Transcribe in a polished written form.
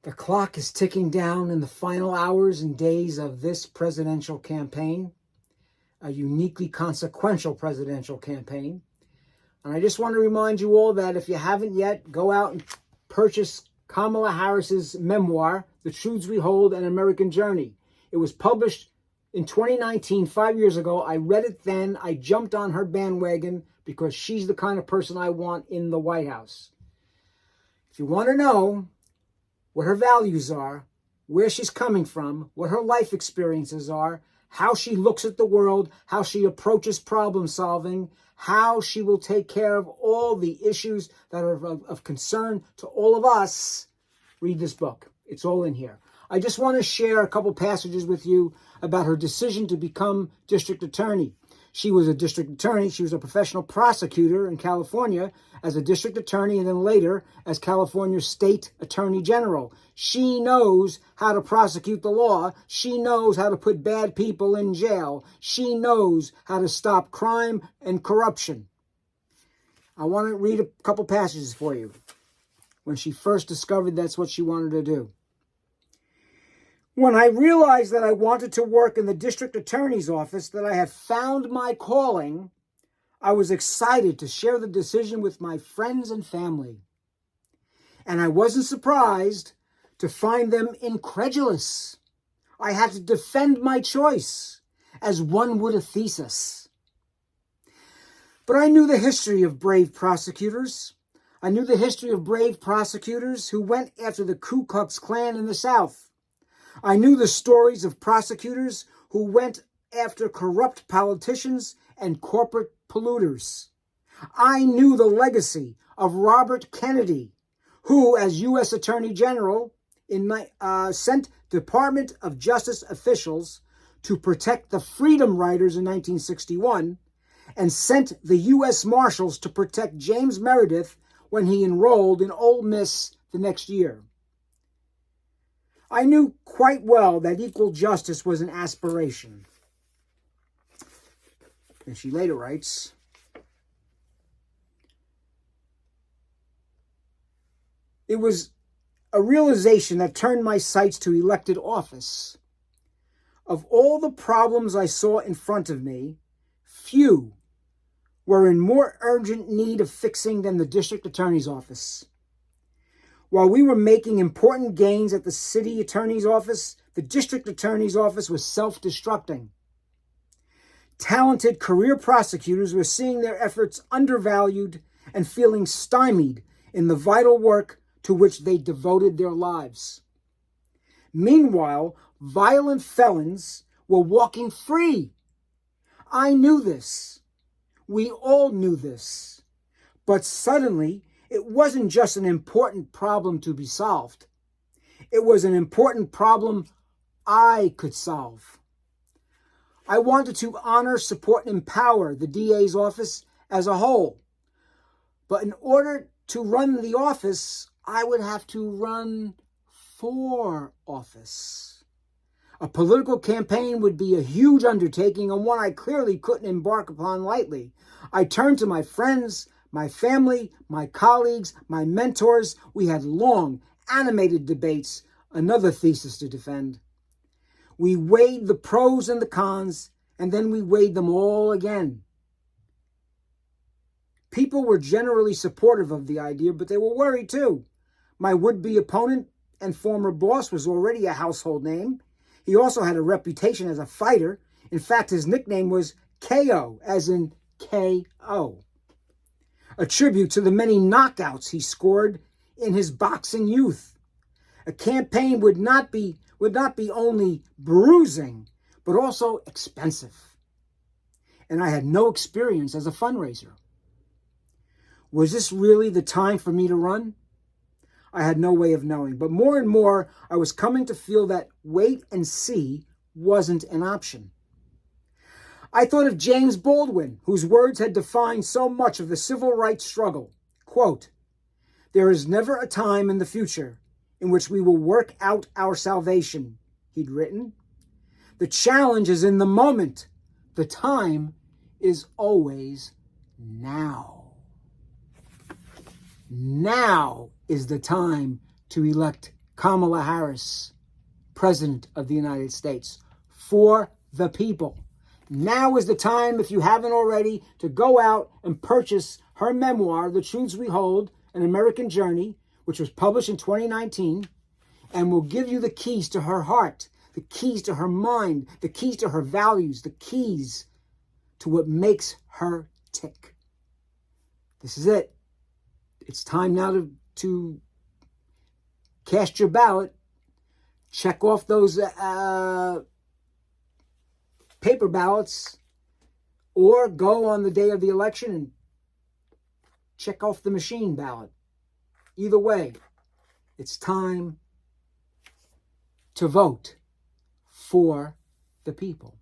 The clock is ticking down in the final hours and days of this presidential campaign, a uniquely consequential presidential campaign. And I just want to remind you all that if you haven't yet, go out and purchase Kamala Harris's memoir, The Truths We Hold, An American Journey. It was published in 2019, 5 years ago. I read it then. I jumped on her bandwagon because she's the kind of person I want in the White House. If you want to know what her values are, where she's coming from, what her life experiences are, how she looks at the world, how she approaches problem solving, how she will take care of all the issues that are of concern to all of us, read this book. It's all in here. I just want to share a couple passages with you about her decision to become district attorney. She was a district attorney. She was a professional prosecutor in California as a district attorney and then later as California's state attorney general. She knows how to prosecute the law. She knows how to put bad people in jail. She knows how to stop crime and corruption. I want to read a couple passages for you when she first discovered that's what she wanted to do. When I realized that I wanted to work in the district attorney's office, that I had found my calling, I was excited to share the decision with my friends and family. And I wasn't surprised to find them incredulous. I had to defend my choice, as one would a thesis. But I knew the history of brave prosecutors. I knew the history of brave prosecutors who went after the Ku Klux Klan in the South. I knew the stories of prosecutors who went after corrupt politicians and corporate polluters. I knew the legacy of Robert Kennedy, who, as U.S. Attorney General, sent Department of Justice officials to protect the Freedom Riders in 1961 and sent the U.S. Marshals to protect James Meredith when he enrolled in Ole Miss the next year. I knew quite well that equal justice was an aspiration. And she later writes, it was a realization that turned my sights to elected office. Of all the problems I saw in front of me, few were in more urgent need of fixing than the district attorney's office. While we were making important gains at the city attorney's office, the district attorney's office was self-destructing. Talented career prosecutors were seeing their efforts undervalued and feeling stymied in the vital work to which they devoted their lives. Meanwhile, violent felons were walking free. I knew this. We all knew this. But suddenly, it wasn't just an important problem to be solved. It was an important problem I could solve. I wanted to honor, support, and empower the DA's office as a whole. But in order to run the office, I would have to run for office. A political campaign would be a huge undertaking and one I clearly couldn't embark upon lightly. I turned to my friends, my family, my colleagues, my mentors. We had long, animated debates, another thesis to defend. We weighed the pros and the cons, and then we weighed them all again. People were generally supportive of the idea, but they were worried too. My would-be opponent and former boss was already a household name. He also had a reputation as a fighter. In fact, his nickname was KO, as in K.O., a tribute to the many knockouts he scored in his boxing youth. A campaign would not be only bruising, but also expensive. And I had no experience as a fundraiser. Was this really the time for me to run? I had no way of knowing, but more and more I was coming to feel that wait and see wasn't an option. I thought of James Baldwin, whose words had defined so much of the civil rights struggle. Quote, "There is never a time in the future in which we will work out our salvation," he'd written. "The challenge is in the moment. The time is always now." Now is the time to elect Kamala Harris, President of the United States, for the people. Now is the time, if you haven't already, to go out and purchase her memoir, The Truths We Hold, An American Journey, which was published in 2019, and will give you the keys to her heart, the keys to her mind, the keys to her values, the keys to what makes her tick. This is it. It's time now to cast your ballot. Check off those paper ballots, or go on the day of the election and check off the machine ballot. Either way, it's time to vote for the people.